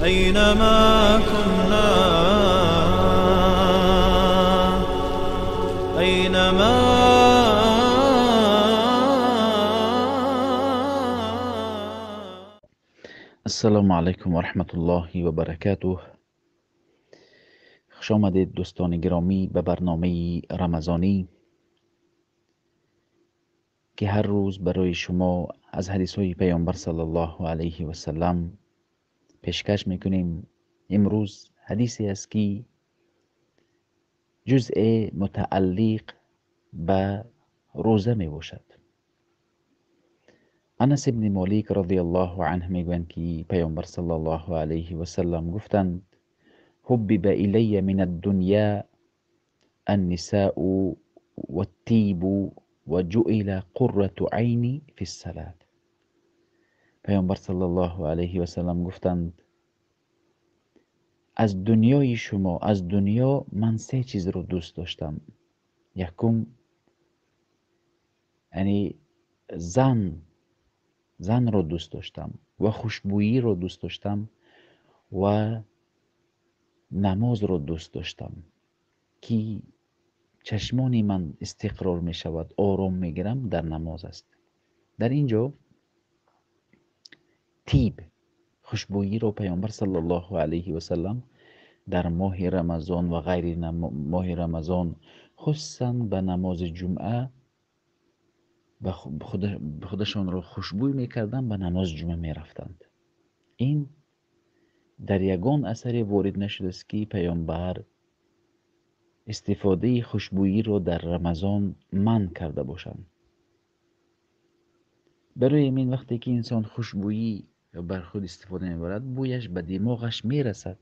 أينما كنا أينما السلام علیکم و رحمت الله و برکاته. خوش آمدید دوستان گرامی به برنامه رمضانی که هر روز برای شما از حدیث های پیامبر صلی الله علیه و سلم پیشکش میکنیم. امروز حدیثی است که جزء متعلق به روزه می باشد. انس ابن مالک رضی الله عنه میگویند که پیامبر صلی الله علیه و سلم گفتند: حبب الی من الدنیا النساء والطیب وجعل قرة عینی فی الصلاة. پیامبر صلی الله علیه و سلم گفتند: از دنیای شما، از دنیا من سه چیز رو دوست داشتم. یکم یعنی زن رو دوست داشتم و خوشبویی رو دوست داشتم و نماز رو دوست داشتم که چشمان من استقرار می شود، آرام می گیرم در نماز است. در اینجا طیب، خوشبویی رو پیامبر صلی الله علیه و سلم در ماه رمضان و غیر ماه رمضان، خصوصا به نماز جمعه و خودشان رو خوشبوی میکردن، به نماز جمعه میرفتند. این در یگان اثر وارد نشده است که پیامبر استفاده خوشبویی رو در رمضان منع کرده باشند. برای این وقتی که انسان خوشبویی بر خود استفاده میبرد، بویش به دماغش میرسد،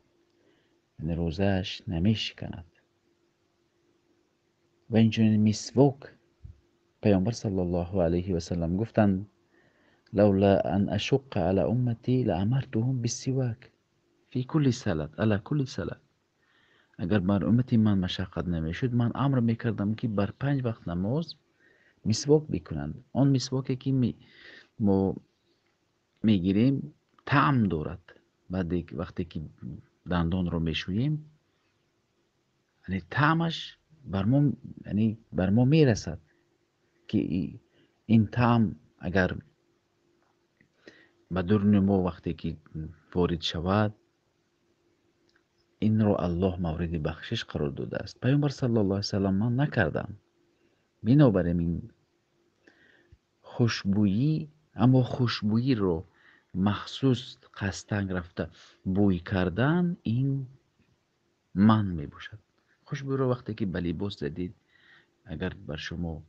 یعنی روزهش نمیشکند. و اینچنین مسواک، پیامبر صلی الله علیه و سلم گفتند: لولا ان اشق علی امتی لامرتهم بالسواک فی کل صلاه علی کل صلاه. اگر بر امتی من مشقت نمیشد، من امر میکردم که بر 5 وقت نماز مسواک بکنند. آن مسواکی که ما میگیریم طعم دارد. بعد وقتی که دندان رو میشوییم، یعنی طعمش بر ما میرسد که این طعم اگر به درون ما وقتی که وارد شود، این رو الله مورد بخشش قرار داده است. پیامبر صلی الله علیه و سلم من نکردم. بنابراین این خوشبویی، اما خوشبویی رو مخصوص قصدن رفته بوی کردن، این من می باشد. خوشبویی رو وقتی که به لباس زدید، اگر بر شما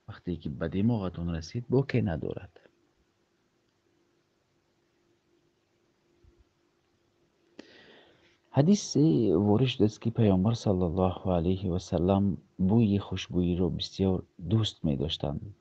وقتی که به دماغتون رسید، باکی ندارد. حدیث وارد است که پیامبر صلی الله علیه و سلم بوی خوشبویی رو بسیار دوست می داشتند.